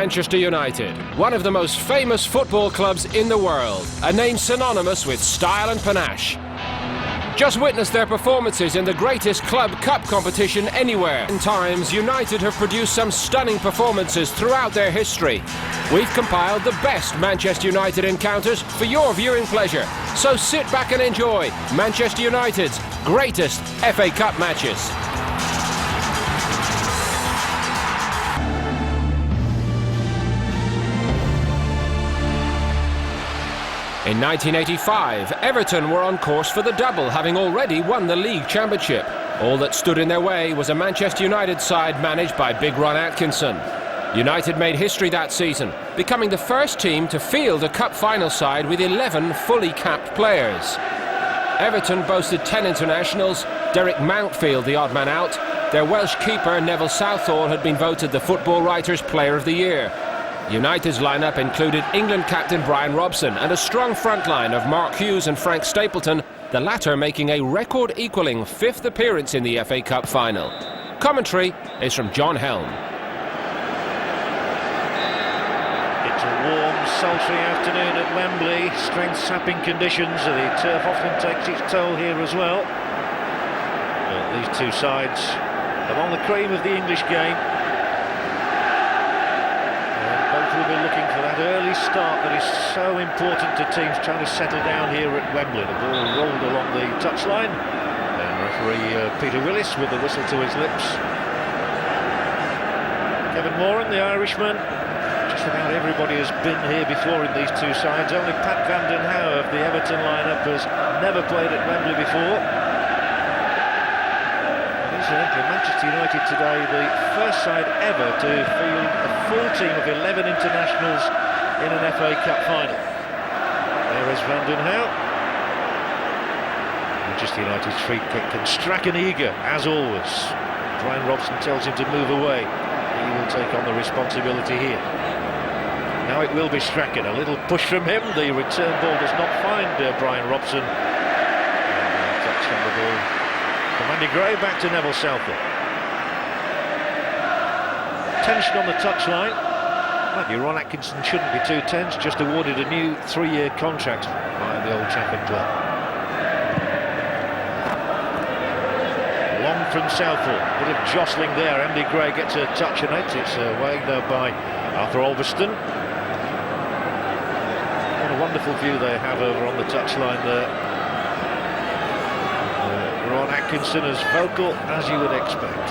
Manchester United, one of the most famous football clubs in the world, a name synonymous with style and panache. Just witness their performances in the greatest club cup competition anywhere. In times, United have produced some stunning performances throughout their history. We've compiled the best Manchester United encounters for your viewing pleasure. So sit back and enjoy Manchester United's greatest FA Cup matches. In 1985, Everton were on course for the double, having already won the league championship. All that stood in their way was a Manchester United side managed by Big Ron Atkinson. United made history that season, becoming the first team to field a cup final side with 11 fully capped players. Everton boasted 10 internationals, Derek Mountfield the odd man out. Their Welsh keeper Neville Southall had been voted the Football Writers' Player of the Year. United's lineup included England captain Brian Robson and a strong front line of Mark Hughes and Frank Stapleton, the latter making a record-equalling 5th appearance in the FA Cup final. Commentary is from John Helm. It's a warm, sultry afternoon at Wembley. Strength-sapping conditions. The turf often takes its toll here as well. But these two sides are on the cream of the English game. We'll be looking for that early start that is so important to teams trying to settle down here at Wembley. The ball rolled along the touchline, and referee Peter Willis with the whistle to his lips. Kevin Moran, the Irishman. Just about everybody has been here before in these two sides. Only Pat Van Den Hauwe of the Everton lineup has never played at Wembley before. Incidentally, Manchester United today, the first side ever to field a full team of 11 internationals in an FA Cup final. There is Van Den Hauwe. Manchester United's free kick, and Strachan eager, as always. Brian Robson tells him to move away. He will take on the responsibility here. Now it will be Strachan. A little push from him. The return ball does not find Brian Robson. Touch on the ball from Andy Gray back to Neville Southall. Tension on the touchline. Maybe Ron Atkinson shouldn't be too tense, just awarded a new 3-year contract by the Old Trafford club. Long from Southall, a bit of jostling there. Andy Gray gets a touch on it. It's away though by Arthur Alveston. What a wonderful view they have over on the touchline there. Ron Atkinson as vocal as you would expect.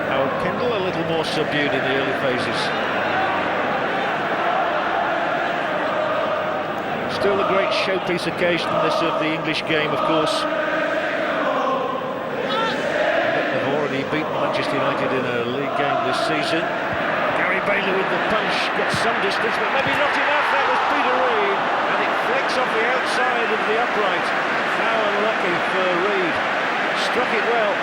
Howard Kendall a little more subdued in the early phases. Still a great showpiece occasion, this of the English game, of course. They've already beaten Manchester United in a league game this season. Gary Bailey with the punch, got some distance, but maybe not enough. That was Peter Reid, and it flicks off the outside of the upright. How unlucky for Reid. Struck it well.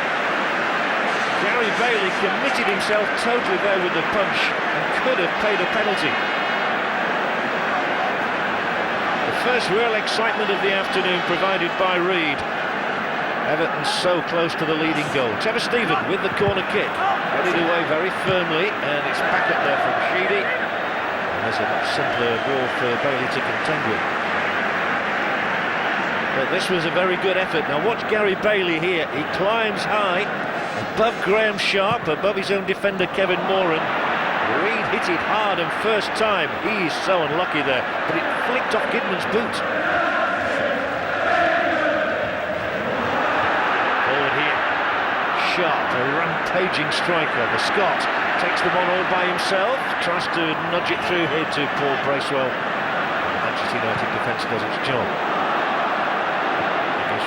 Gary Bailey committed himself totally there with the punch and could have paid a penalty. The first real excitement of the afternoon provided by Reid. Everton so close to the leading goal. Trevor Steven with the corner kick. Headed away very firmly, and it's back up there from Sheedy. And there's a much simpler ball for Bailey to contend with. But this was a very good effort. Now watch Gary Bailey here. He climbs high, above Graham Sharp, above his own defender Kevin Moran. Reid hit it hard and first time. He's so unlucky there, but it flicked off Kidman's boot. Forward here. Sharp, a rampaging striker. The Scot takes them on all by himself. Tries to nudge it through here to Paul Bracewell. Manchester United defence does its job.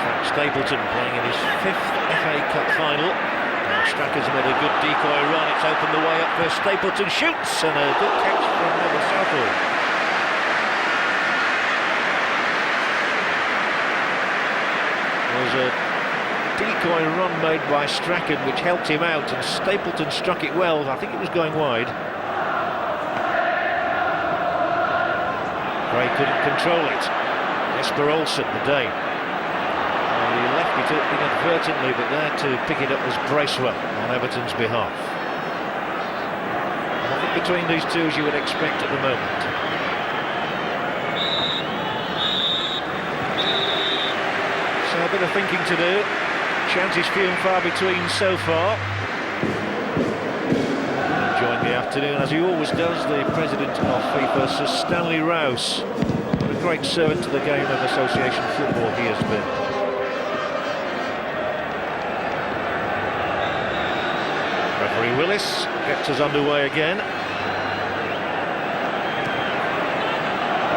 Frank Stapleton playing in his 5th FA Cup final. Now Strachan's made a good decoy run. It's opened the way up for Stapleton. Shoots, and a good catch from Neville Southall. There was a decoy run made by Strachan which helped him out, and Stapleton struck it well. I think it was going wide. Gray couldn't control it. Jesper Olsen, the Dane. He left it inadvertently, but there to pick it up was Bracewell on Everton's behalf. I think between these two as you would expect at the moment. So a bit of thinking to do. Chances few and far between so far. Enjoying the afternoon, as he always does, the president of FIFA, Sir Stanley Rouse. What a great servant to the game of association football he has been. Referee Willis gets us underway again.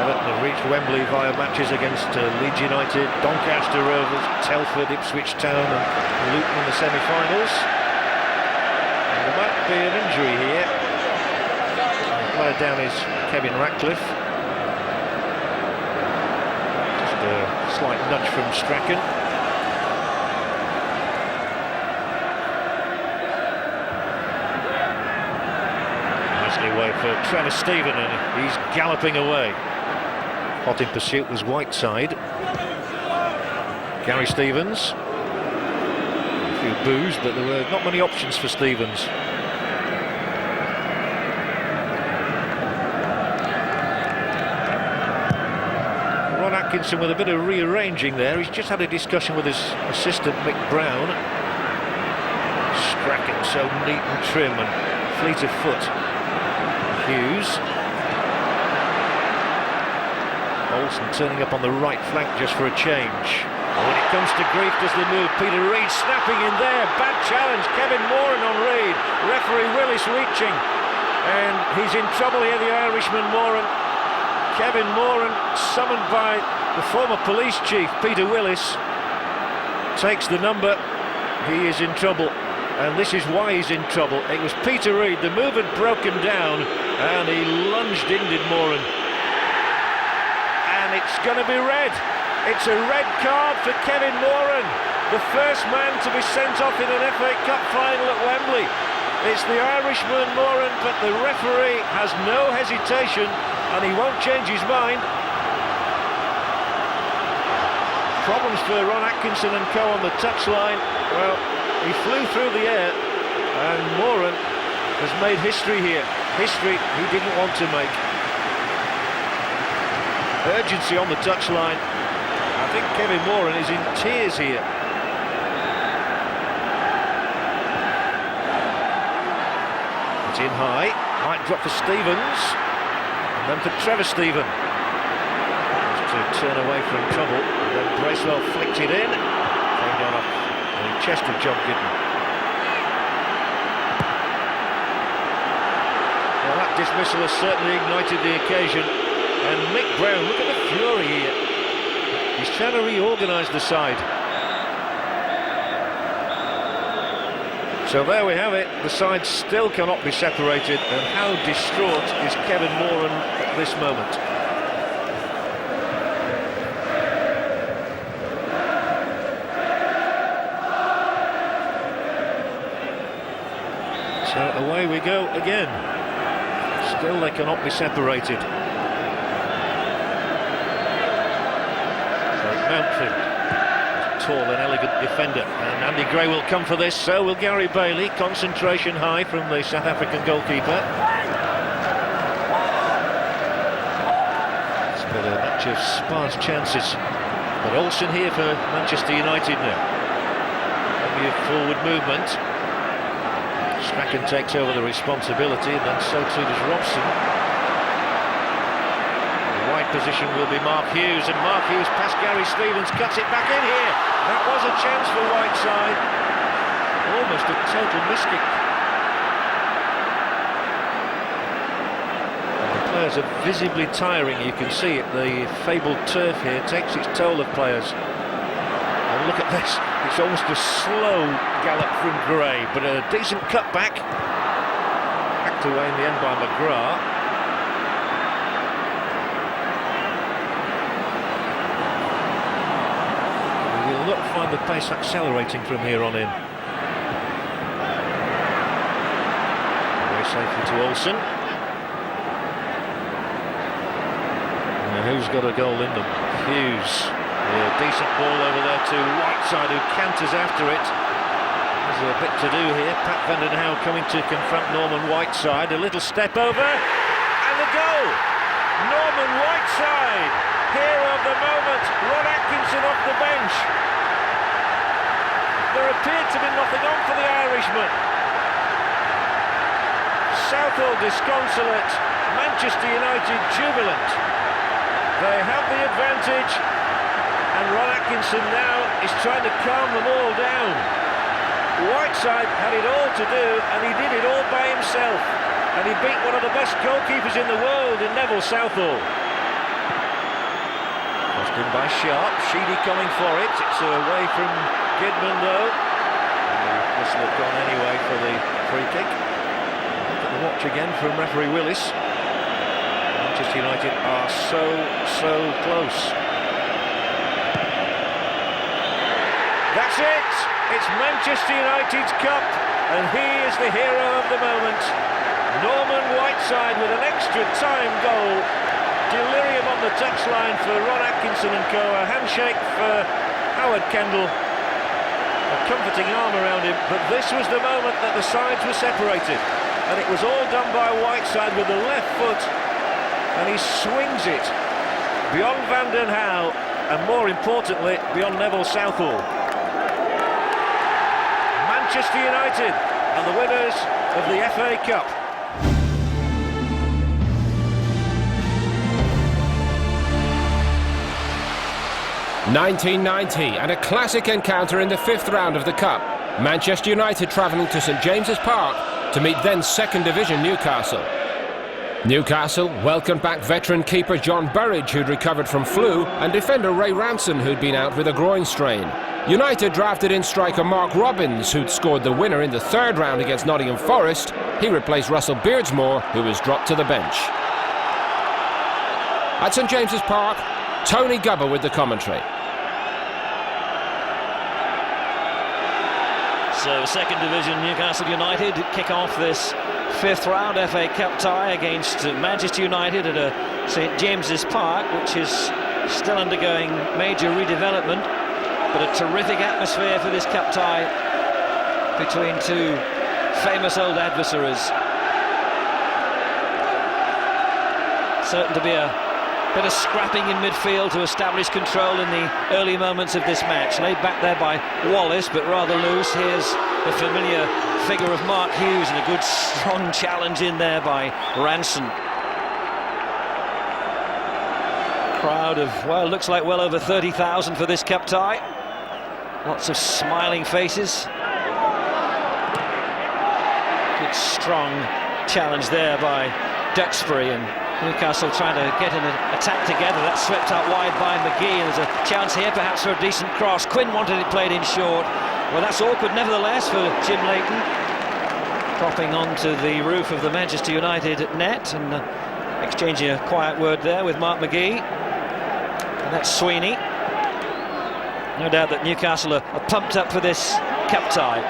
Everton have reached Wembley via matches against Leeds United, Doncaster Rovers, Telford, Ipswich Town and Luton in the semi-finals. There might be an injury here. The player down is Kevin Ratcliffe. Just a slight nudge from Strachan. Nicely away for Trevor Steven, and he's galloping away. Hot in pursuit was Whiteside. Gary Stevens. A few boos, but there were not many options for Stevens. Ron Atkinson with a bit of rearranging there. He's just had a discussion with his assistant Mick Brown. Strachan so neat and trim and fleet of foot. Hughes. Olsen turning up on the right flank just for a change. When it comes to grief, does the move? Peter Reid snapping in there. Bad challenge. Kevin Moran on Reid. Referee Willis reaching. And he's in trouble here, the Irishman Moran. Kevin Moran, summoned by the former police chief, Peter Willis, takes the number. He is in trouble. And this is why he's in trouble. It was Peter Reid. The move had broken down. And he lunged in, did Moran. And it's going to be red. It's a red card for Kevin Moran, the first man to be sent off in an FA Cup final at Wembley. It's the Irishman Moran, but the referee has no hesitation and he won't change his mind. Problems for Ron Atkinson and co on the touchline. Well, he flew through the air and Moran has made history here. History he didn't want to make. Urgency on the touchline. I think Kevin Moran is in tears here. It's in high. Might drop for Stevens. And then for Trevor Steven. Just to turn away from trouble. And then Bracewell flicked it in. Came down off the chest of John Giddon. Well, that dismissal has certainly ignited the occasion. And Mick Brown, look at the fury here. He's trying to reorganise the side. So there we have it. The sides still cannot be separated. And how distraught is Kevin Moran at this moment? So away we go again. Still they cannot be separated. Mountford, tall and elegant defender, and Andy Gray will come for this, so will Gary Bailey. Concentration high from the South African goalkeeper. It's been a match of sparse chances, but Olsen here for Manchester United now. Maybe a forward movement. Strachan takes over the responsibility, and then so too does Robson. Position will be Mark Hughes, and Mark Hughes past Gary Stevens, cuts it back in here. That was a chance for Whiteside. Almost a total miskick. And the players are visibly tiring, you can see it. The fabled turf here takes its toll of players. And look at this, it's almost a slow gallop from Gray, but a decent cutback. Hacked away in the end by McGrath. Not find the pace accelerating from here on in. Very safely to Olsen. Now who's got a goal in them? Hughes. A decent ball over there to Whiteside, who canters after it. There's a bit to do here. Pat van den Hauwe coming to confront Norman Whiteside. A little step over, and the goal! Norman Whiteside, hero of the moment. Ron Atkinson off the bench. There appeared to be nothing on for the Irishman. Southall disconsolate, Manchester United jubilant. They have the advantage, and Ron Atkinson now is trying to calm them all down. Whiteside had it all to do, and he did it all by himself. And he beat one of the best goalkeepers in the world in Neville Southall. Crossed in by Sharp, Sheedy coming for it. It's away from Kidman though. And the whistle had gone anyway for the free kick. Look at the watch again from referee Willis. Manchester United are so close. That's it! It's Manchester United's cup, and he is the hero of the moment. Norman Whiteside with an extra time goal. Delirium on the touchline for Ron Atkinson and co. A handshake for Howard Kendall. A comforting arm around him, but this was the moment that the sides were separated. And it was all done by Whiteside with the left foot. And he swings it beyond Van den Hauwe, and more importantly, beyond Neville Southall. Manchester United are the winners of the FA Cup. (1990) and a classic encounter in the 5th round of the Cup. Manchester United travelling to St James's Park to meet then 2nd Division Newcastle. Newcastle welcomed back veteran keeper John Burridge, who'd recovered from flu, and defender Ray Ranson, who'd been out with a groin strain. United drafted in striker Mark Robbins, who'd scored the winner in the 3rd round against Nottingham Forest. He replaced Russell Beardsmore, who was dropped to the bench. At St James's Park, Tony Gubba with the commentary. So 2nd Division Newcastle United kick off this 5th round FA Cup tie against Manchester United at St James's Park, which is still undergoing major redevelopment, but a terrific atmosphere for this cup tie between two famous old adversaries. Certain to be a bit of scrapping in midfield to establish control in the early moments of this match. Laid back there by Wallace, but rather loose. Here's the familiar figure of Mark Hughes, and a good strong challenge in there by Ranson. Crowd of, well, looks like well over 30,000 for this cup tie. Lots of smiling faces. Good strong challenge there by Duxbury, and Newcastle trying to get an attack together. That's swept out wide by McGee, and there's a chance here perhaps for a decent cross. Quinn wanted it played in short. Well, that's awkward nevertheless for Jim Leighton. Dropping onto the roof of the Manchester United net and exchanging a quiet word there with Mark McGee. And that's Sweeney. No doubt that Newcastle are pumped up for this cup tie.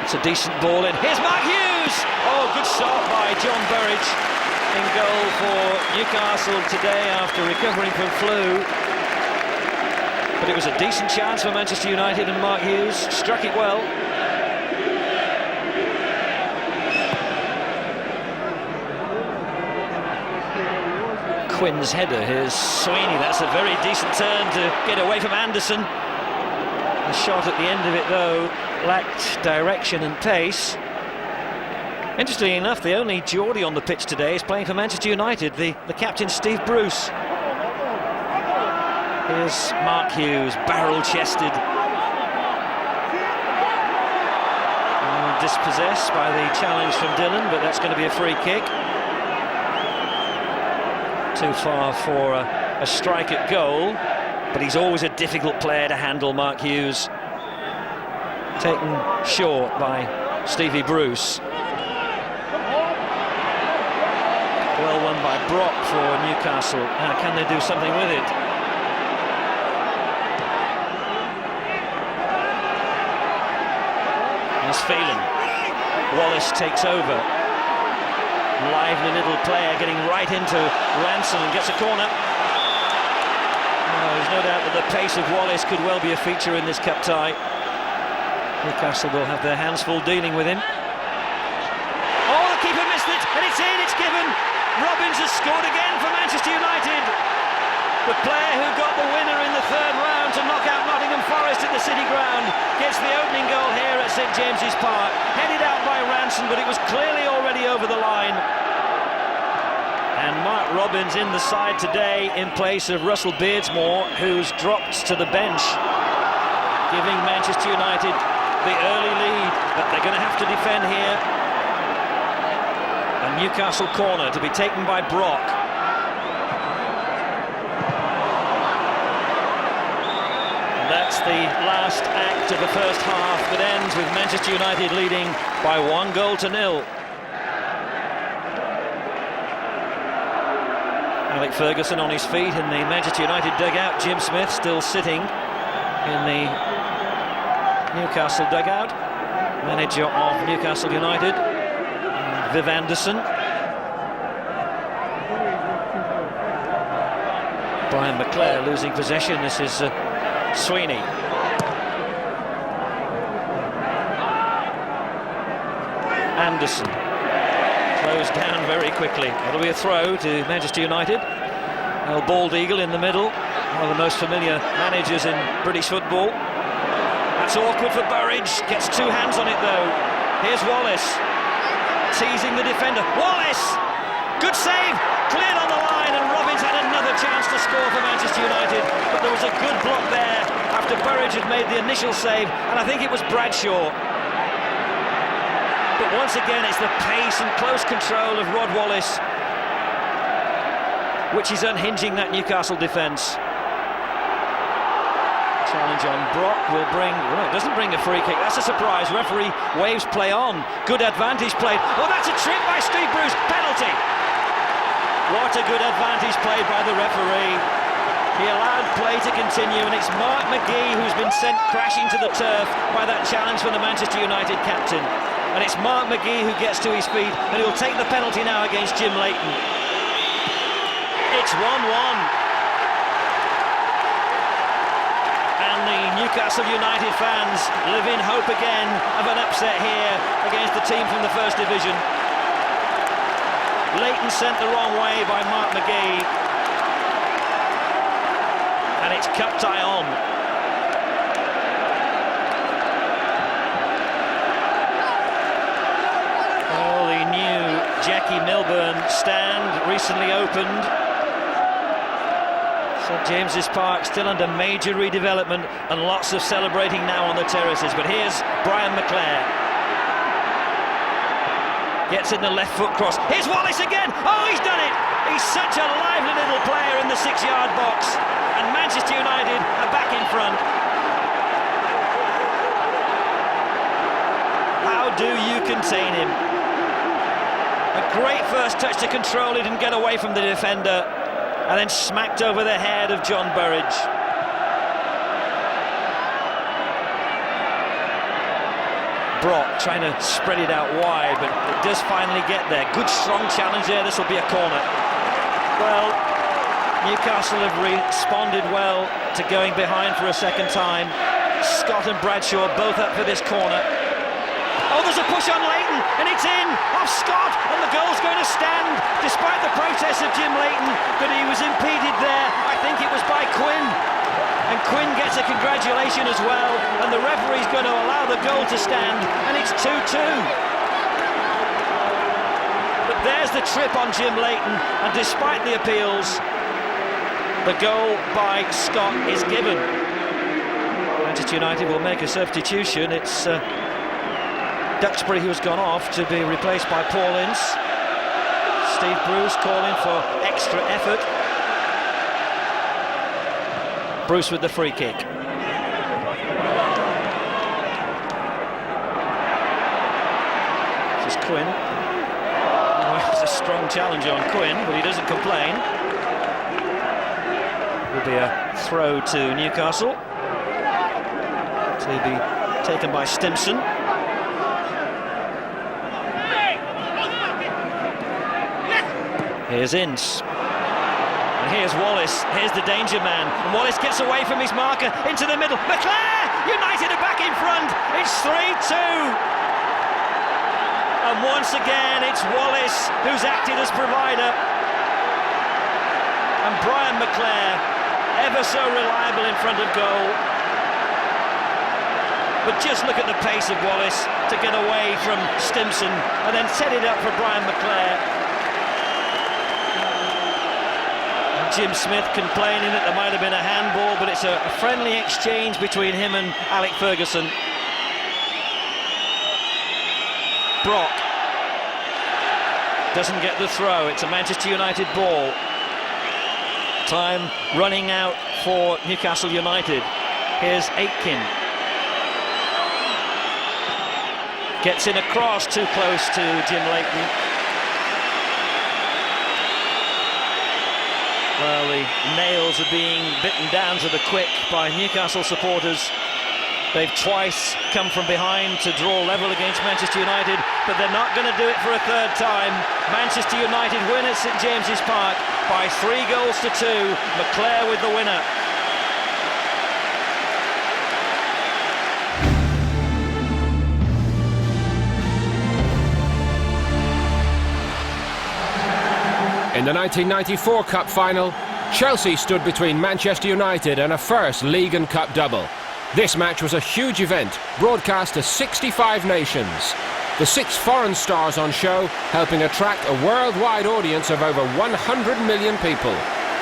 It's a decent ball in. Here's Mark Hughes! Oh, good start by John Burridge in goal for Newcastle today after recovering from flu. But it was a decent chance for Manchester United, and Mark Hughes struck it well. Quinn's header. Here's Sweeney. That's a very decent turn to get away from Anderson. The shot at the end of it, though, lacked direction and pace. Interestingly enough, the only Geordie on the pitch today is playing for Manchester United, the captain Steve Bruce. Here's Mark Hughes, barrel-chested. Dispossessed by the challenge from Dillon, but that's going to be a free kick. Too far for a strike at goal, but he's always a difficult player to handle, Mark Hughes. Taken short by Stevie Bruce. Well won by Brock for Newcastle. Now, can they do something with it? There's Phelan. Wallace takes over. Lively little player getting right into Ranson and gets a corner. there's no doubt that the pace of Wallace could well be a feature in this cup tie. Newcastle will have their hands full dealing with him. Oh, the keeper missed it, and it's in, it's given. Robbins has scored again for Manchester United. The player who got the winner in the third round to knock out Nottingham Forest at the City Ground gets the opening goal here at St James's Park. Headed out by Ranson, but it was clearly already over the line. And Mark Robbins in the side today in place of Russell Beardsmore, who's dropped to the bench, giving Manchester United the early lead, but they're going to have to defend here. A Newcastle corner to be taken by Brock. And that's the last act of the first half that ends with Manchester United leading by 1-0. Alec Ferguson on his feet in the Manchester United dugout. Jim Smith still sitting in the Newcastle dugout. Manager of Newcastle United, Viv Anderson. Brian McClare losing possession. This is Sweeney. Anderson. Closed down very quickly. It'll be a throw to Manchester United. Bald Eagle in the middle, one of the most familiar managers in British football. That's awkward for Burridge, gets two hands on it though. Here's Wallace, teasing the defender. Wallace! Good save, cleared on the line, and Robbins had another chance to score for Manchester United, but there was a good block there after Burridge had made the initial save, and I think it was Bradshaw. But once again, it's the pace and close control of Rod Wallace which is unhinging that Newcastle defence. Challenge on Brock will bring... well, it doesn't bring a free kick. That's a surprise. Referee waves play on. Good advantage played. Oh, that's a trip by Steve Bruce. Penalty. What a good advantage played by the referee. He allowed play to continue, and it's Mark McGee who's been sent crashing to the turf by that challenge from the Manchester United captain. And it's Mark McGee who gets to his feet, and he'll take the penalty now against Jim Leighton. It's 1-1. And the Newcastle United fans live in hope again of an upset here against the team from the First Division. Leighton sent the wrong way by Mark McGee. And it's cup tie on. Well, the new Jackie Milburn stand recently opened. St James's Park still under major redevelopment, and lots of celebrating now on the terraces. But here's Brian McClare. Gets in the left foot cross. Here's Wallace again. Oh, he's done it. He's such a lively little player in the 6-yard box. And Manchester United are back in front. How do you contain him? A great first touch to control it and get away from the defender, and then smacked over the head of John Burridge. Brock trying to spread it out wide, but it does finally get there. Good strong challenge there. This will be a corner. Well, Newcastle have responded well to going behind for a second time. Scott and Bradshaw both up for this corner. Oh, there's a push on Leighton, and it's in off Scott, and the goal's going to stand despite the protests of Jim Leighton, but he was impeded there. I think it was by Quinn, and Quinn gets a congratulation as well, and the referee's going to allow the goal to stand, and it's 2-2. But there's the trip on Jim Leighton, and despite the appeals, the goal by Scott is given. Manchester United will make a substitution. It's Duxbury who has gone off to be replaced by Paul Ince. Steve Bruce calling for extra effort. Bruce with the free kick. This is Quinn. Oh, it's a strong challenge on Quinn, but he doesn't complain. Will be a throw to Newcastle to be taken by Stimson. Here's Ince. And here's Wallace, here's the danger man, and Wallace gets away from his marker into the middle. McClare! United are back in front. It's 3-2. And once again, it's Wallace who's acted as provider. And Brian McClare, ever so reliable in front of goal. But just look at the pace of Wallace to get away from Stimson and then set it up for Brian McClare. Jim Smith complaining that there might have been a handball, but it's a friendly exchange between him and Alec Ferguson. Brock doesn't get the throw. It's a Manchester United ball. Time running out for Newcastle United. Here's Aitken. Gets in a cross, too close to Jim Leighton. Well, the nails are being bitten down to the quick by Newcastle supporters. They've twice come from behind to draw level against Manchester United, but they're not going to do it for a third time. Manchester United win at St James's Park by 3-2. McClare with the winner. In the 1994 Cup final, Chelsea stood between Manchester United and a first League and Cup double. This match was a huge event, broadcast to 65 nations. The 6 foreign stars on show, helping attract a worldwide audience of over 100 million people.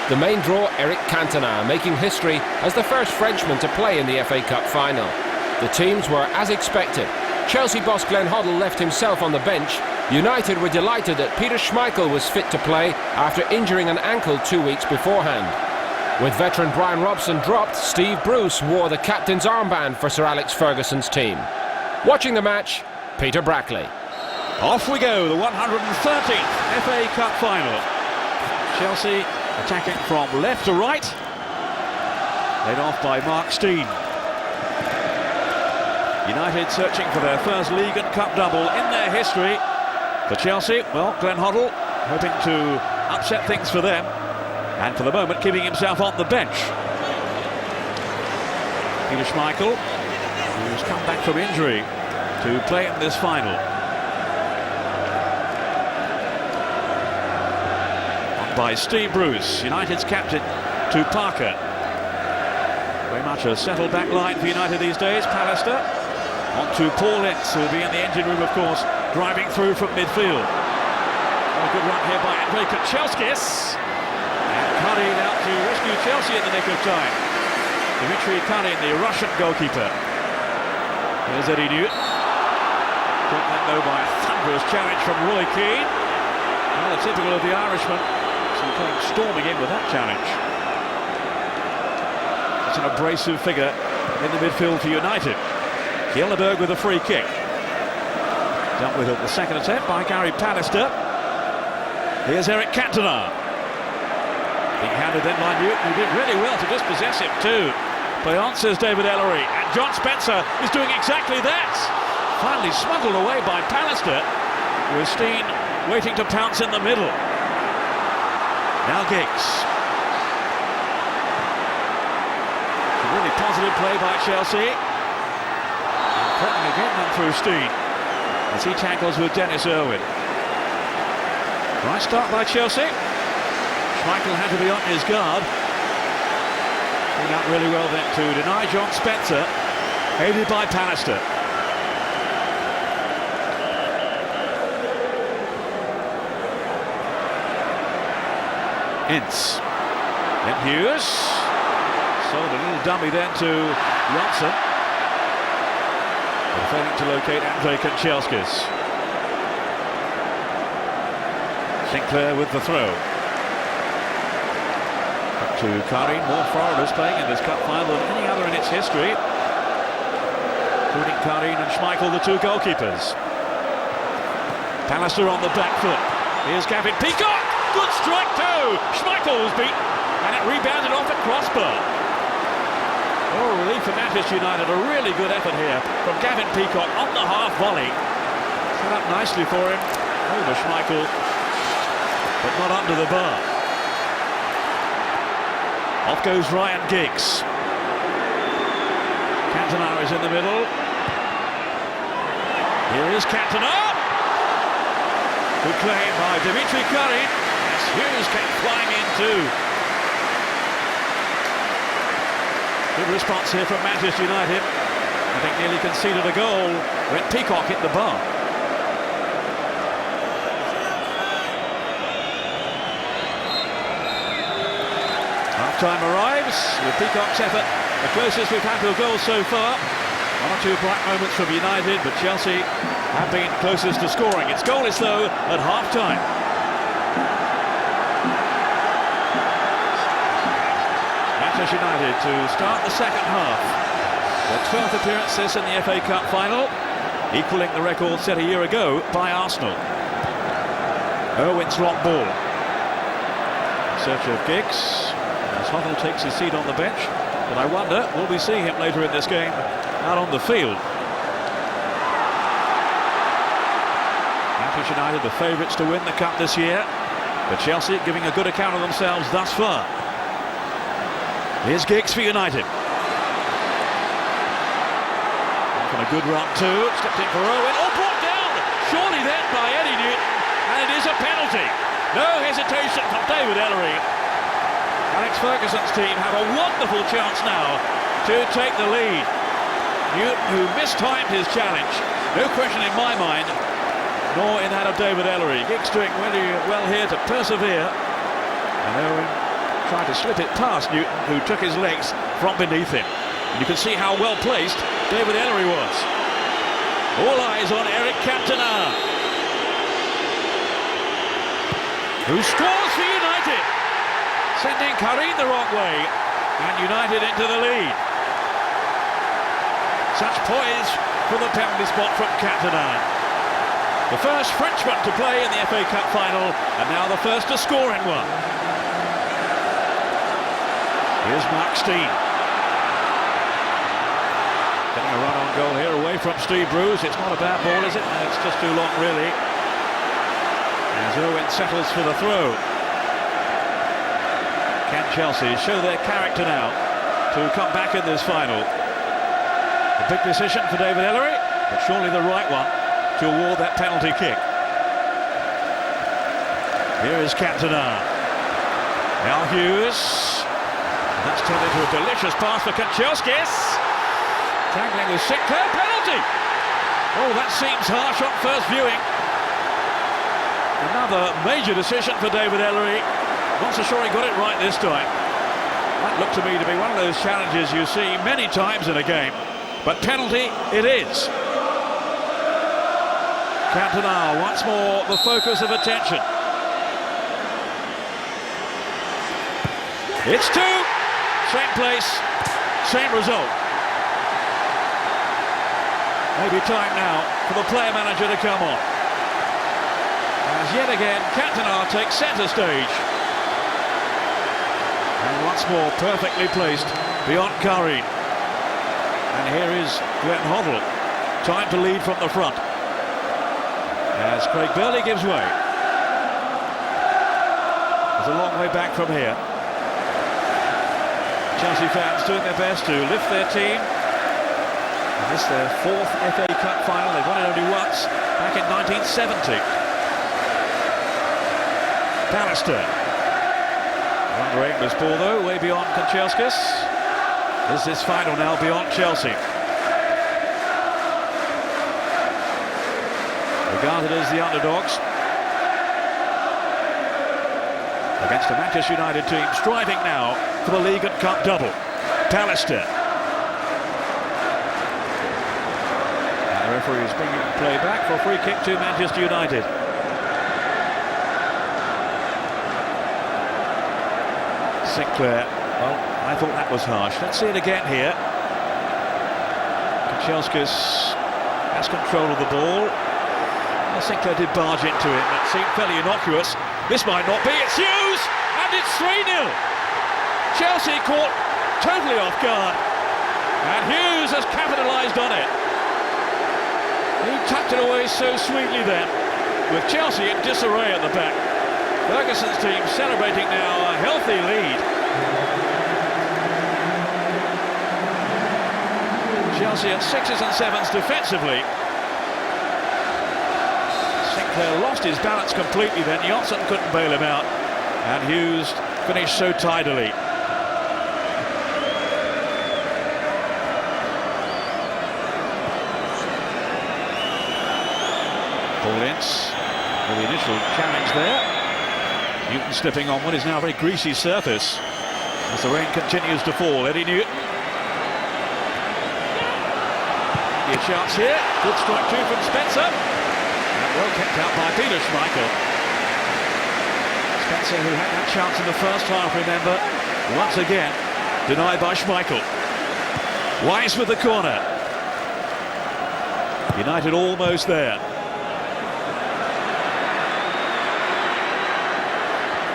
The main draw, Eric Cantona, making history as the first Frenchman to play in the FA Cup final. The teams were as expected. Chelsea boss Glenn Hoddle left himself on the bench. United were delighted that Peter Schmeichel was fit to play after injuring an ankle 2 weeks beforehand. With veteran Brian Robson dropped, Steve Bruce wore the captain's armband for Sir Alex Ferguson's team. Watching the match, Peter Brackley. Off we go, the 113th FA Cup final. Chelsea attacking from left to right. Led off by Mark Steen. United searching for their first League and Cup double in their history. For Chelsea, well, Glenn Hoddle hoping to upset things for them, and for the moment keeping himself on the bench. Peter Schmeichel, who's come back from injury to play in this final. On by Steve Bruce, United's captain, to Parker. Very much a settled back line for United these days. Pallister on to Paul Ince, who will be in the engine room, of course, driving through from midfield. A good run here by Andrei Kanchelskis. And Karin out to rescue Chelsea in the nick of time. Dmitry Karin, the Russian goalkeeper. Here's Eddie Newt. Caught that though by a thunderous challenge from Roy Keane. Well, typical of the Irishman. So he came storming in with that challenge. It's an abrasive figure in the midfield for United. Kjelleberg with a free kick. Dealt with at the second attempt by Gary Pallister. Here's Eric Cantona. Being handed then by Newton, who did really well to dispossess him too. Play on, says David Ellery. And John Spencer is doing exactly that. Finally smuggled away by Pallister, with Steen waiting to pounce in the middle. Now Giggs. A really positive play by Chelsea. Cutting again then through Steen as he tackles with Dennis Irwin. Right start by Chelsea. Schmeichel had to be on his guard. Doing out really well then to deny John Spencer, aided by Pallister. Ince. Then Hughes. Sold a little dummy then to Johnson. Failing to locate Andrei Kanchelskis. Sinclair with the throw. Up to Karin, more foreigners playing in this cup final than any other in its history, including Karin and Schmeichel, the two goalkeepers. Pallister on the back foot. Here's Gavin Peacock. Good strike too. Schmeichel was beaten, and it rebounded off the crossbar. Oh, relief for Manchester United. A really good effort here from Gavin Peacock on the half volley. Set up nicely for him. Over Schmeichel, but not under the bar. Off goes Ryan Giggs. Cantona is in the middle. Here is Cantona. Good claim by Dimitri Karin. Yes, Hughes came flying in too. Good response here from Manchester United. I think nearly conceded a goal when Peacock hit the bar. Half-time arrives with Peacock's effort, the closest we've had to a goal so far. One or two bright moments from United, but Chelsea have been closest to scoring. It's goalless though at half-time. Manchester United to start the second half. Their 12th appearance this in the FA Cup final, equalling the record set a year ago by Arsenal. Irwin's long ball. In search of Giggs. As Hoddle takes his seat on the bench. But I wonder, will we see him later in this game out on the field? Manchester United, the favourites to win the Cup this year. But Chelsea giving a good account of themselves thus far. Here's Giggs for United. On a good run too, stepped in for Owen. Oh, brought down! Surely that by Eddie Newton, and it is a penalty. No hesitation from David Ellery. Alex Ferguson's team have a wonderful chance now to take the lead. Newton, who mistimed his challenge, no question in my mind, nor in that of David Ellery. Giggs doing really well here to persevere, and Owen tried to slip it past Newton, who took his legs from beneath him. And you can see how well placed David Ellery was. All eyes on Eric Cantona, who scores for United, sending Karin the wrong way, and United into the lead. Such poise for the penalty spot from Cantona. The first Frenchman to play in the FA Cup final, and now the first to score in one. Here's Mark Steen. Getting a run on goal here away from Steve Bruce. It's not a bad ball, is it? No, it's just too long, really. As Owen settles for the throw. Can Chelsea show their character now to come back in this final? A big decision for David Ellery, but surely the right one to award that penalty kick. Here is Cantona. Now Hughes. That's turned into a delicious pass for Kanchelskis. Tangling with Sinclair, penalty! Oh, that seems harsh on first viewing. Another major decision for David Ellery. Not so sure he got it right this time. That looked to me to be one of those challenges you see many times in a game. But penalty it is. Cantona once more the focus of attention. It's two. Same place, same result. Maybe time now for the player manager to come on. As yet again, Cantona takes centre stage. And once more, perfectly placed beyond Karin. And here is Glenn Hoddle. Time to lead from the front. As Craig Burley gives way. There's a long way back from here. Chelsea fans doing their best to lift their team. And this is their fourth FA Cup final. They've won it only once, back in 1970. Pallister. Under aimless ball though, way beyond Kanchelskis. Is this final now beyond Chelsea? Regarded as the underdogs. Against a Manchester United team striving now for the League and Cup double. Pallister. And the referee is bringing the play back for a free kick to Manchester United. Sinclair. Well, I thought that was harsh. Let's see it again here. Kanchelskis has control of the ball. Well, Sinclair did barge into it. That seemed fairly innocuous. This might not be. It's Hughes, and it's 3-0. Chelsea caught totally off guard, and Hughes has capitalised on it. He tucked it away so sweetly then, with Chelsea in disarray at the back. Ferguson's team celebrating now a healthy lead. Chelsea at 6s and 7s defensively. Sinclair lost his balance completely then. Johnson couldn't bail him out, and Hughes finished so tidily. Paul Ince with the initial challenge there. Newton slipping on what is now a very greasy surface as the rain continues to fall. Eddie Newton. A chance here. Good strike two from Spencer. And well kept out by Peter Schmeichel. Spencer, who had that chance in the first half, remember, once again denied by Schmeichel. Wise with the corner. United almost there.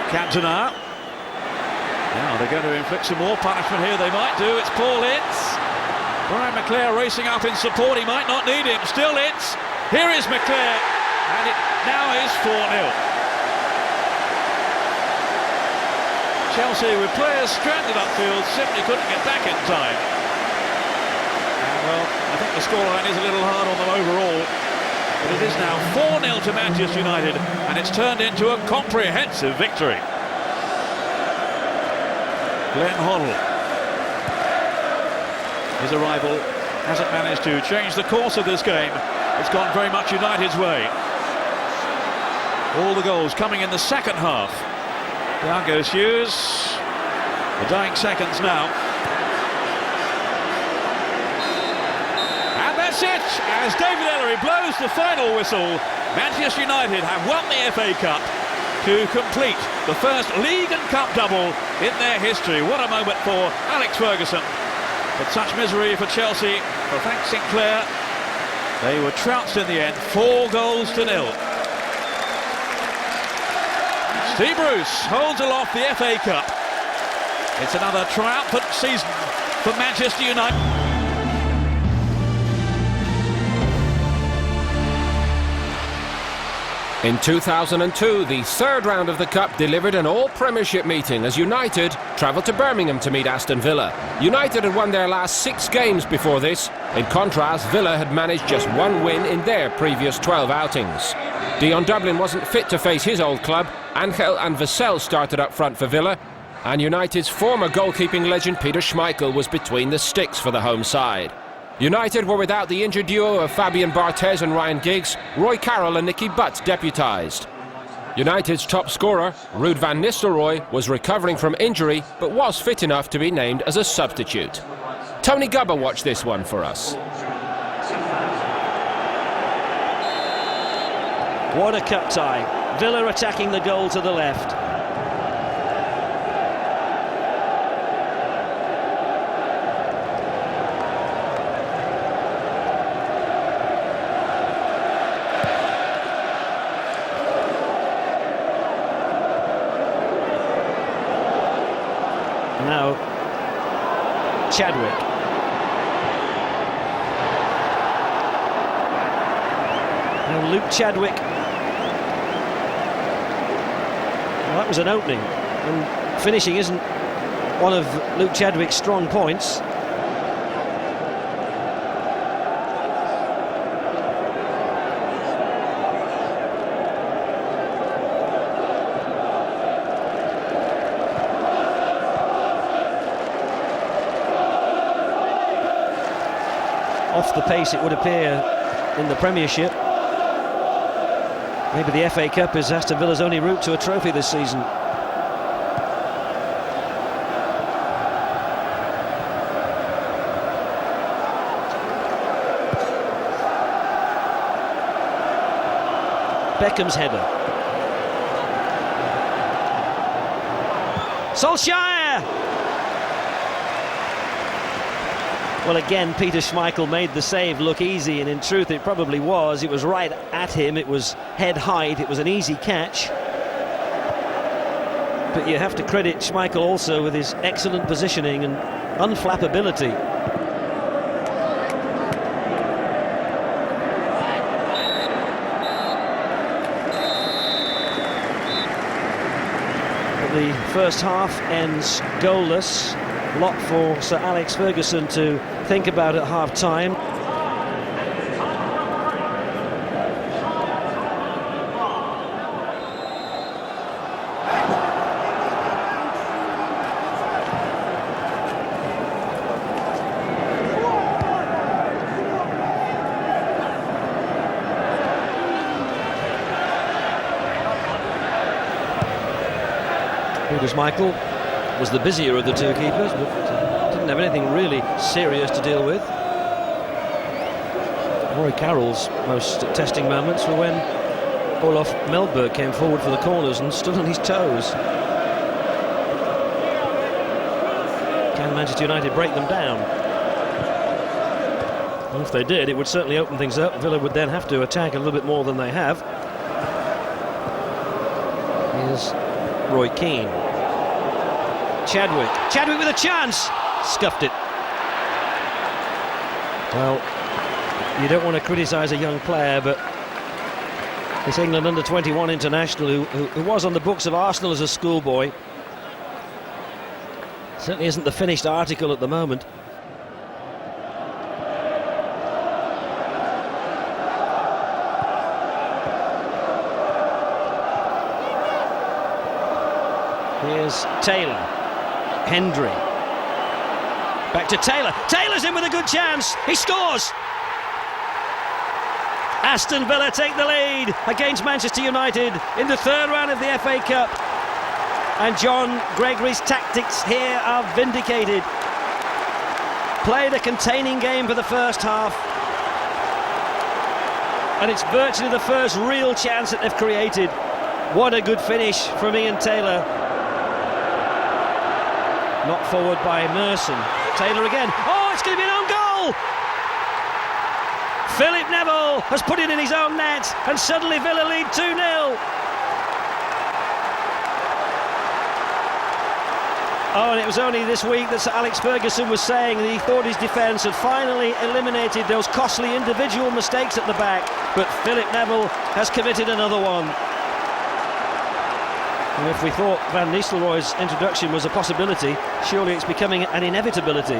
Cantona. Now they're going to inflict some more punishment here. They might do. It's Paul Ince. Brian McClair racing up in support. He might not need him. Still Ince. Here is McClair. And it now is 4-0. Chelsea, with players stranded upfield, simply couldn't get back in time. And well, I think the scoreline is a little hard on them overall. But it is now 4-0 to Manchester United, and it's turned into a comprehensive victory. Glenn Hoddle. His arrival hasn't managed to change the course of this game. It's gone very much United's way. All the goals coming in the second half. Down goes Hughes. The dying seconds now. And that's it! As David Ellery blows the final whistle, Manchester United have won the FA Cup to complete the first league and cup double in their history. What a moment for Alex Ferguson. But such misery for Chelsea, for Frank Sinclair. They were trounced in the end, 4-0. Steve Bruce holds aloft the FA Cup. It's another triumphant season for Manchester United. In 2002, the third round of the Cup delivered an all-Premiership meeting as United travelled to Birmingham to meet Aston Villa. United had won their last 6 games before this. In contrast, Villa had managed just 1 win in their previous 12 outings. Dion Dublin wasn't fit to face his old club. Angel and Vassell started up front for Villa, and United's former goalkeeping legend Peter Schmeichel was between the sticks for the home side. United were without the injured duo of Fabian Barthez and Ryan Giggs. Roy Carroll and Nicky Butt deputised. United's top scorer, Ruud van Nistelrooy, was recovering from injury but was fit enough to be named as a substitute. Tony Gubba watched this one for us. What a cup tie. Villa attacking the goal to the left. Now, Chadwick. Now Luke Chadwick. Well, that was an opening, and finishing isn't one of Luke Chadwick's strong points. Off the pace, it would appear, in the Premiership. Maybe the FA Cup is Aston Villa's only route to a trophy this season. Beckham's header. Solskjaer! Well, again, Peter Schmeichel made the save look easy, and in truth it probably was. It was right at him, it was head height, it was an easy catch. But you have to credit Schmeichel also with his excellent positioning and unflappability. But the first half ends goalless. lot for Sir Alex Ferguson to think about at half-time. Michael was the busier of the two keepers, but didn't have anything really serious to deal with. Roy Carroll's most testing moments were when Olof Mellberg came forward for the corners and stood on his toes. Can Manchester United break them down? Well, if they did, it would certainly open things up. Villa would then have to attack a little bit more than they have. Here's Roy Keane. Chadwick with a chance! Scuffed it. Well, you don't want to criticise a young player, but this England under-21 international who was on the books of Arsenal as a schoolboy certainly isn't the finished article at the moment. Here's Taylor. Hendry. Back to Taylor. Taylor's in with a good chance. He scores. Aston Villa take the lead against Manchester United in the third round of the FA Cup. And John Gregory's tactics here are vindicated. Played a containing game for the first half. And it's virtually the first real chance that they've created. What a good finish from Ian Taylor. Knocked forward by Merson. Taylor again. Oh, it's going to be an own goal! Philip Neville has put it in his own net, and suddenly Villa lead 2-0. Oh, and it was only this week that Sir Alex Ferguson was saying that he thought his defence had finally eliminated those costly individual mistakes at the back, but Philip Neville has committed another one. And if we thought Van Nistelrooy's introduction was a possibility, surely it's becoming an inevitability.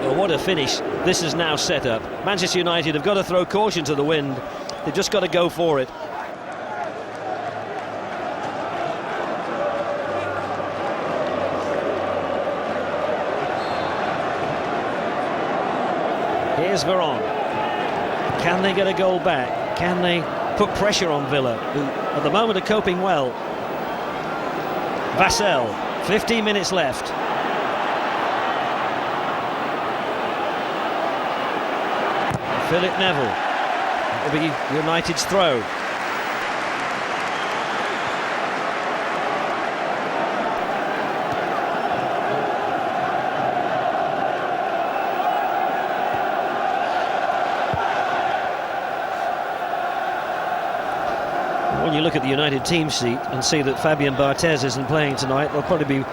Well, what a finish this is now set up. Manchester United have got to throw caution to the wind. They've just got to go for it. Here's Veron. Can they get a goal back? Can they put pressure on Villa, who at the moment are coping well? Vassell, 15 minutes left. Philip Neville. It will be United's throw. When you look at the United team sheet and see that Fabian Barthez isn't playing tonight, there'll probably be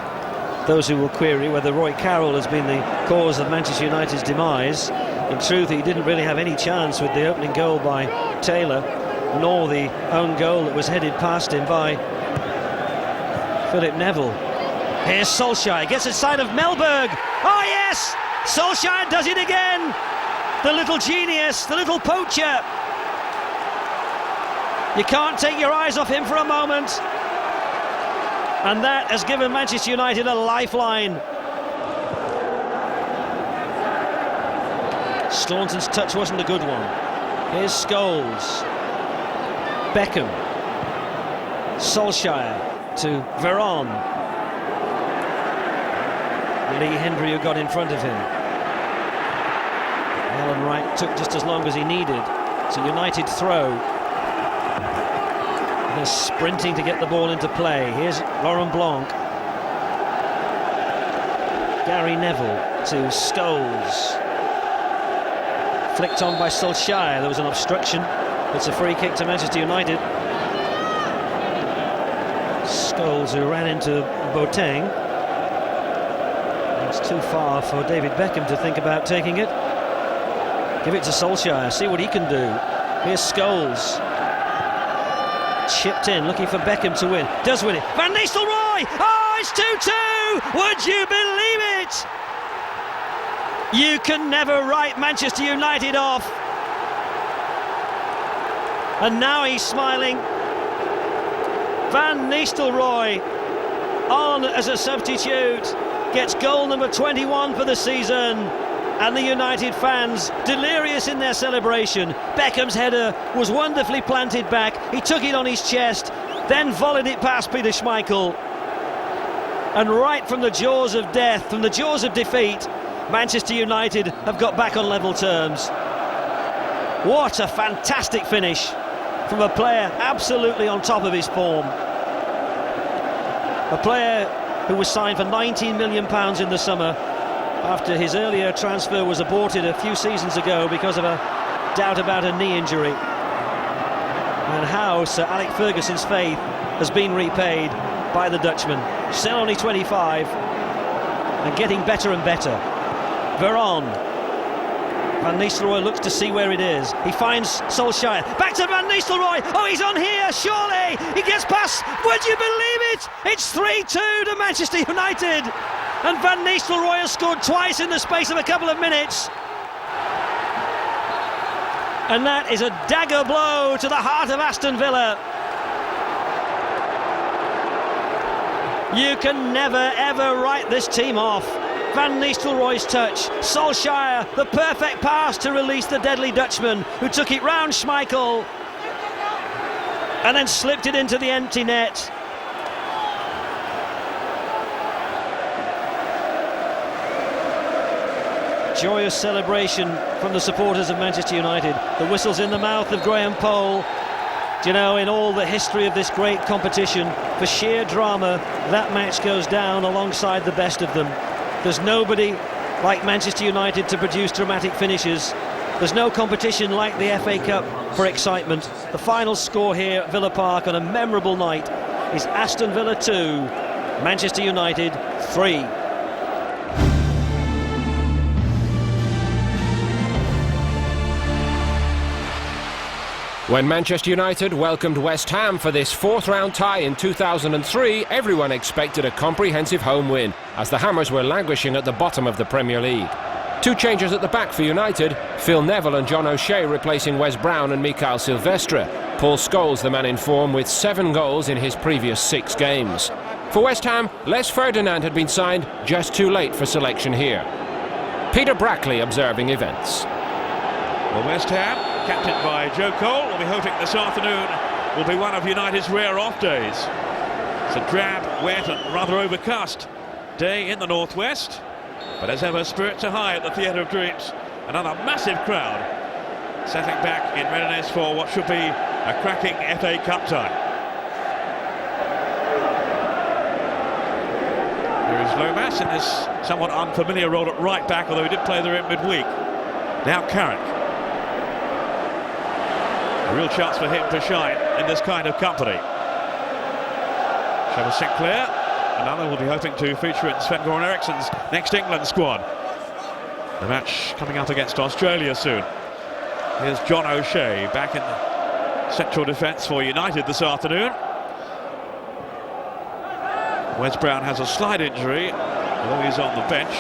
those who will query whether Roy Carroll has been the cause of Manchester United's demise. In truth, he didn't really have any chance with the opening goal by Taylor, nor the own goal that was headed past him by Philip Neville. Here's Solskjaer, gets inside of Mellberg. Oh yes! Solskjaer does it again! The little genius, the little poacher. You can't take your eyes off him for a moment. And that has given Manchester United a lifeline. Staunton's touch wasn't a good one. Here's Scholes. Beckham. Solskjaer to Veron. Lee Hendry who got in front of him. Alan Wright took just as long as he needed. It's a United throw. They're sprinting to get the ball into play. Here's Laurent Blanc. Gary Neville to Scholes. Flicked on by Solskjaer. There was an obstruction. It's a free kick to Manchester United. Scholes who ran into Boateng. It's too far for David Beckham to think about taking it. Give it to Solskjaer, see what he can do. Here's Scholes. Chipped in, looking for Beckham to win. Does win it. Van Nistelrooy! Oh, it's 2-2! Would you believe it? You can never write Manchester United off. And now he's smiling. Van Nistelrooy on as a substitute. Gets goal number 21 for the season. And the United fans delirious in their celebration. Beckham's header was wonderfully planted back. He took it on his chest, then volleyed it past Peter Schmeichel. And right from the jaws of death, from the jaws of defeat, Manchester United have got back on level terms. What a fantastic finish from a player absolutely on top of his form. A player who was signed for £19 million in the summer, after his earlier transfer was aborted a few seasons ago because of a doubt about a knee injury. And how Sir Alex Ferguson's faith has been repaid by the Dutchman. Still only 25 and getting better and better. Veron. Van Nistelrooy looks to see where it is. He finds Solskjaer. Back to Van Nistelrooy. Oh, he's on here, surely. He gets past. Would you believe it? It's 3-2 to Manchester United. And Van Nistelrooy has scored twice in the space of a couple of minutes. And that is a dagger blow to the heart of Aston Villa. You can never, ever write this team off. Van Nistelrooy's touch, Solskjaer, the perfect pass to release the deadly Dutchman, who took it round Schmeichel and then slipped it into the empty net. Joyous celebration from the supporters of Manchester United. The whistle's in the mouth of Graham Poll. Do you know, in all the history of this great competition, for sheer drama, that match goes down alongside the best of them. There's nobody like Manchester United to produce dramatic finishes. There's no competition like the FA Cup for excitement. The final score here at Villa Park on a memorable night is Aston Villa 2, Manchester United 3. When Manchester United welcomed West Ham for this fourth-round tie in 2003, everyone expected a comprehensive home win, as the Hammers were languishing at the bottom of the Premier League. Two changes at the back for United, Phil Neville and John O'Shea replacing Wes Brown and Mikael Silvestre. Paul Scholes the man in form with 7 goals in his previous 6 games. For West Ham, Les Ferdinand had been signed just too late for selection here. Peter Brackley observing events. Well, West Ham, captained by Joe Cole, will be hoping this afternoon will be one of United's rare off days. It's a drab, wet and rather overcast day in the northwest, but as ever, spirits are high at the Theatre of Dreams. Another massive crowd settling back in readiness for what should be a cracking FA Cup tie. Here is Lomas in this somewhat unfamiliar role at right back, although he did play there in midweek. Now Carrick. A real chance for him to shine in this kind of company. Trevor Sinclair, another will be hoping to feature in Sven-Goran Eriksson's next England squad. The match coming up against Australia soon. Here's John O'Shea back in the central defence for United this afternoon. Wes Brown has a slight injury, although he's on the bench.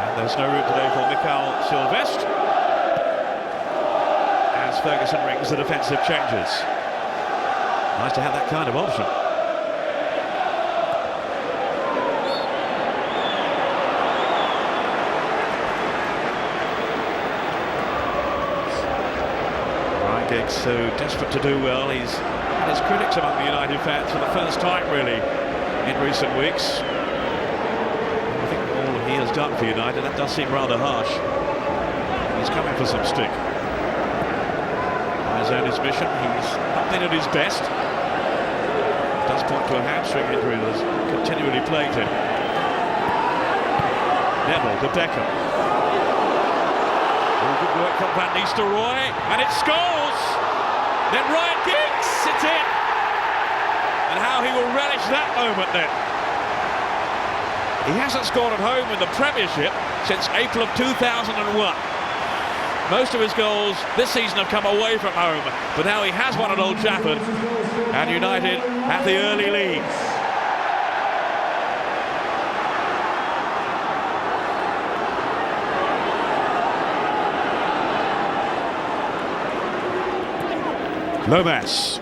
And there's no room today for Mikael Silvestre, as Ferguson rings the defensive changes. Nice to have that kind of option. Ryan Giggs, so desperate to do well. He's had his critics among the United fans for the first time, really, in recent weeks. I think all he has done for United, that does seem rather harsh. He's coming for some stick. His own his mission, he's not been at his best. Does point to a hamstring injury that's continually plagued him. Neville to Beckham. All good work from Van Nistelrooy, and it scores! Then Ryan Giggs sits in. And how he will relish that moment then. He hasn't scored at home in the Premiership since April of 2001. Most of his goals this season have come away from home, but now he has one at Old Trafford, and United have the early lead. Lomas.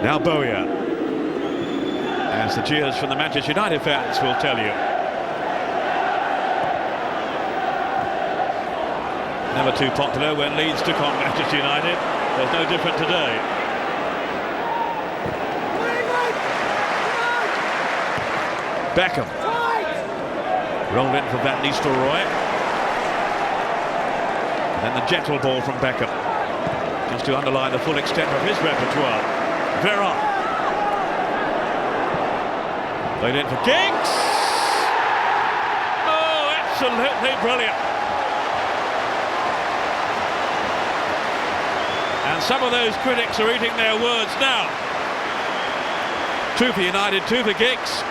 Now Bowyer. As the cheers from the Manchester United fans will tell you. Never too popular when Leeds took on Manchester United. There's no different today. Beckham. Rolled in for Van Nistelrooy. And then the gentle ball from Beckham. Just to underline the full extent of his repertoire. Veron. Played in for Giggs. Oh, absolutely brilliant. And some of those critics are eating their words now. 2 for United, 2 for Giggs.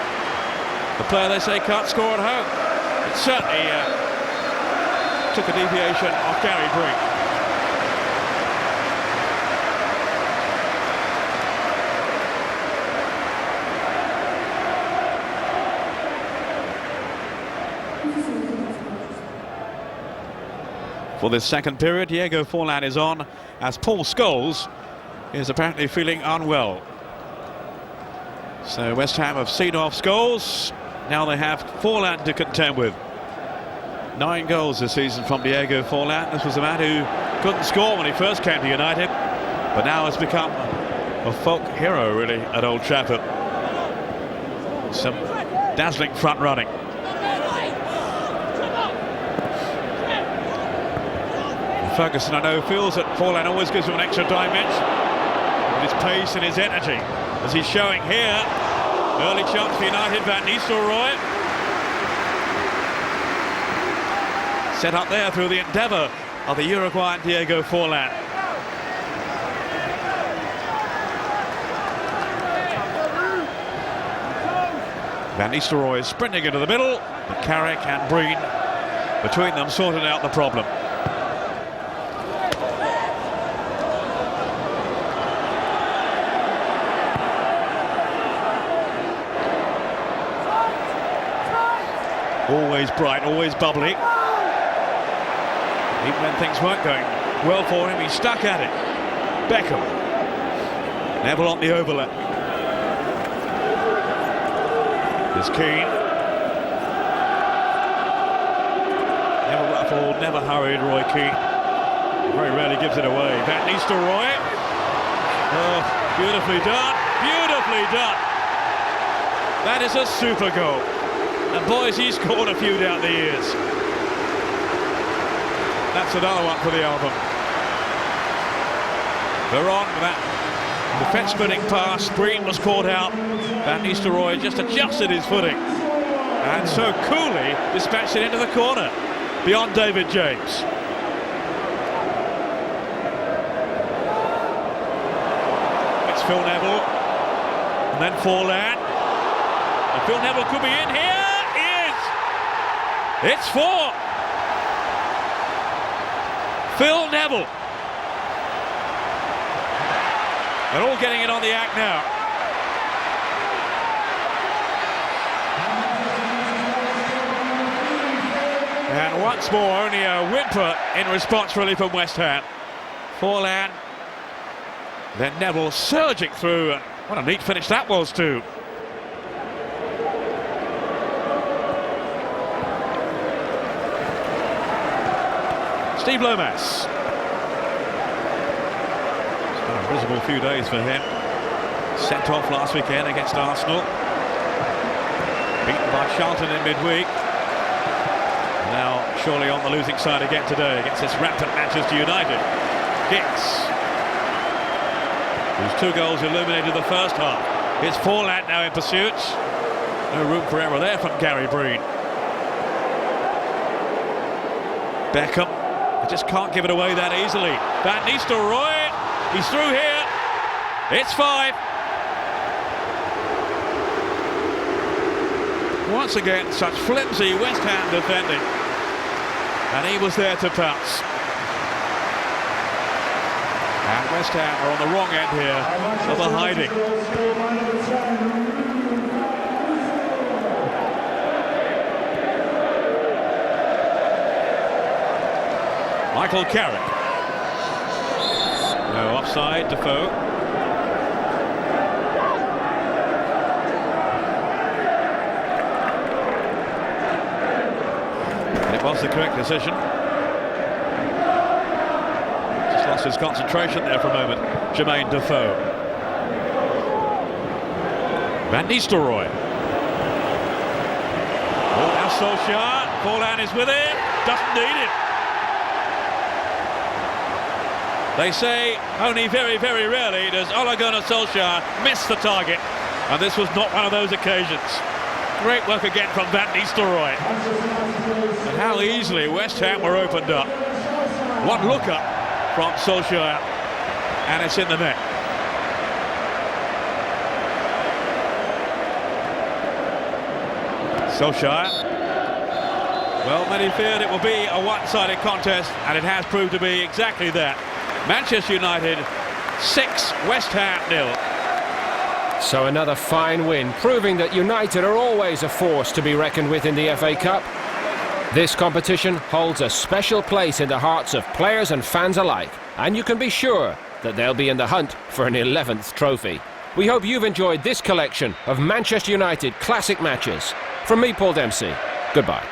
The player they say can't score at home. It certainly took a deviation off Gary Brink. For this second period, Diego Forlan is on, as Paul Scholes is apparently feeling unwell. So West Ham have seen off Scholes. Now they have Forlan to contend with. 9 goals this season from Diego Forlan. This was a man who couldn't score when he first came to United, but now has become a folk hero, really, at Old Trafford. Some dazzling front running. Ferguson, I know, feels that Forlan always gives him an extra dimension with his pace and his energy, as he's showing here. Early chance for United, Van Nistelrooy. Set up there through the endeavour of the Uruguayan Diego Forlan. Van Nistelrooy is sprinting into the middle, but Carrick and Breen between them sorted out the problem. Always bright, always bubbly. Even when things weren't going well for him, he stuck at it. Beckham. Neville on the overlap. There's Keane. Never ruffled, never hurried, Roy Keane. Very rarely gives it away. Van Nistelrooy. Oh, beautifully done. Beautifully done. That is a super goal. And boys, he's scored a few down the years. That's another one for the album. Veron with that defence-splitting pass. Breen was caught out. Van Nistelrooy just adjusted his footing and so coolly dispatched it into the corner beyond David James. It's Phil Neville and then Forlan. And Phil Neville could be in here. It's 4. Phil Neville. They're all getting it on the act now. And once more, only a whimper in response really from West Ham. Forlan, then Neville surging through. What a neat finish that was too. Steve Lomas. It's been a miserable few days for him. Sent off last weekend against Arsenal. Beaten by Charlton in midweek. Now surely on the losing side again today against this rampant Manchester United. Giggs, whose 2 goals illuminated the first half. It's Forlan now in pursuit. No room for error there from Gary Breen. Beckham. Just can't give it away that easily. Van Nistelrooy, he's through here. It's 5. Once again, such flimsy West Ham defending. and he was there to pounce. And West Ham are on the wrong end here of the hiding. Michael Carrick. No offside, Defoe. And it was the correct decision. Just lost his concentration there for a moment. Jermaine Defoe. Van Nistelrooy. Oh, now Solskjaer. Forlan is with it. Doesn't need it. They say only very, very rarely does Ole Gunnar Solskjaer miss the target, and this was not one of those occasions. Great work again from Van Nistelrooy. And how easily West Ham were opened up. One look up from Solskjaer, and it's in the net. Solskjaer. Well, many feared it will be a one-sided contest, and it has proved to be exactly that. Manchester United 6, West Ham 0. So another fine win, proving that United are always a force to be reckoned with in the FA Cup. This competition holds a special place in the hearts of players and fans alike, and you can be sure that they'll be in the hunt for an 11th trophy. We hope you've enjoyed this collection of Manchester United classic matches. From me, Paul Dempsey, goodbye.